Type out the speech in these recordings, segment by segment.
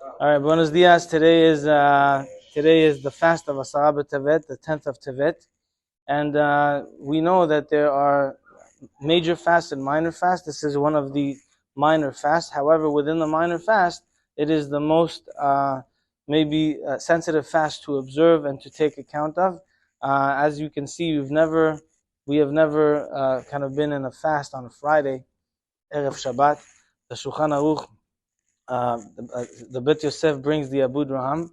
All right, buenos dias. Today is the fast of Asara Tevet, the 10th of Tevet, and we know that there are major fasts and minor fasts. This is one of the minor fasts. However, within the minor fast, it is the most maybe sensitive fast to observe and to take account of. As you can see, we have never kind of been in a fast on a Friday, Erev Shabbat. The Shulchan Aruch. The Bet Yosef brings the Abud Raham,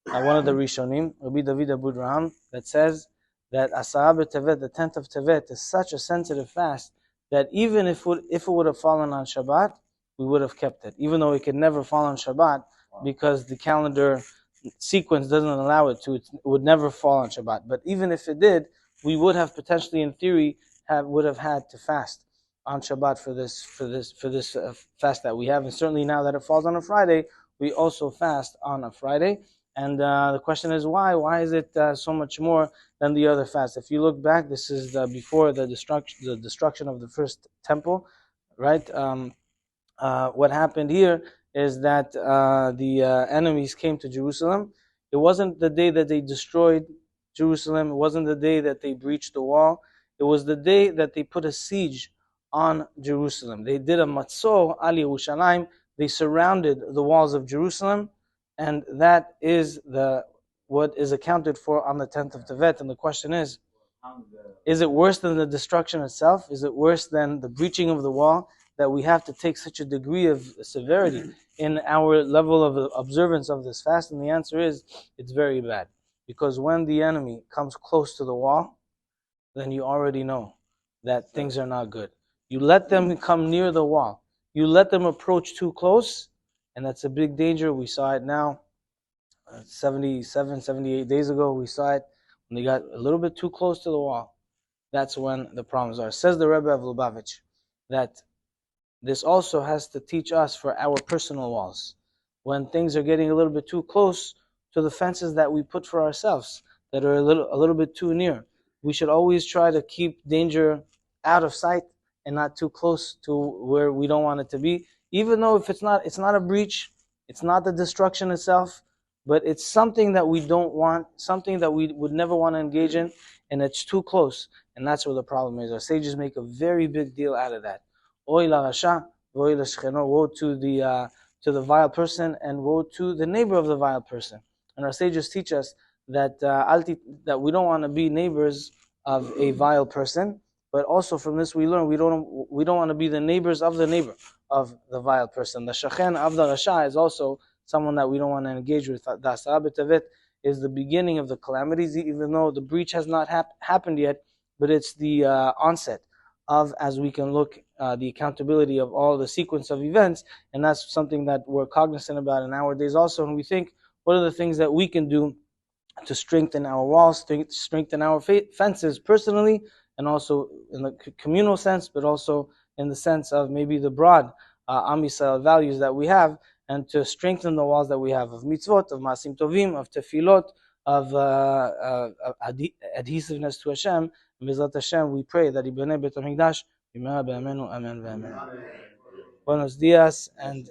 one of the Rishonim, Rabbi David Abud Raham, that says that Asara B'Tevet, the 10th of Tevet, is such a sensitive fast that even if it would have fallen on Shabbat, we would have kept it, even though it could never fall on Shabbat because the calendar sequence doesn't allow it to. It would never fall on Shabbat. But even if it did, we would have potentially, in theory, would have had to fast on Shabbat for this fast that we have, and certainly now that it falls on a Friday, we also fast on a Friday. And the question is why? Why is it so much more than the other fasts? If you look back, this is before the destruction of the first temple, right? What happened here is that the enemies came to Jerusalem. It wasn't the day that they destroyed Jerusalem. It wasn't the day that they breached the wall. It was the day that they put a siege on Jerusalem. They did a matzor al Yerushalayim. They surrounded the walls of Jerusalem, and that is what is accounted for on the 10th of Tevet. And the question is it worse than the destruction itself? Is it worse than the breaching of the wall, that we have to take such a degree of severity in our level of observance of this fast? And the answer is, it's very bad. Because when the enemy comes close to the wall, then you already know that things are not good. You let them come near the wall. You let them approach too close, and that's a big danger. We saw it now, 77, 78 days ago, we saw it. When they got a little bit too close to the wall, that's when the problems are. Says the Rebbe of Lubavitch that this also has to teach us for our personal walls. When things are getting a little bit too close to the fences that we put for ourselves, that are a little bit too near, we should always try to keep danger out of sight and not too close to where we don't want it to be. Even though if it's not a breach, it's not the destruction itself, but it's something that we don't want, something that we would never want to engage in, and it's too close. And that's where the problem is. Our sages make a very big deal out of that. Oy la rasha, oy la shcheno, woe to the vile person, and woe to the neighbor of the vile person. And our sages teach us that that we don't want to be neighbors of a vile person, but also from this we learn we don't want to be the neighbors of the neighbor of the vile person. The shachen of the rasha is also someone that we don't want to engage with. The Asara B'Tevet is the beginning of the calamities, even though the breach has not happened yet, but it's the onset of, as we can look, the accountability of all the sequence of events, and that's something that we're cognizant about in our days also. And we think, what are the things that we can do to strengthen our walls, strengthen our fences personally, and also in the communal sense, but also in the sense of maybe the broad Am Yisrael values that we have, and to strengthen the walls that we have of mitzvot, of masim tovim, of tefillot, of adhesiveness to Hashem. And B'ezrat Hashem, we pray that Ibaneh Beit HaMikdash, B'mehera B'yameinu, Amen V'Amen. Buenos dias, and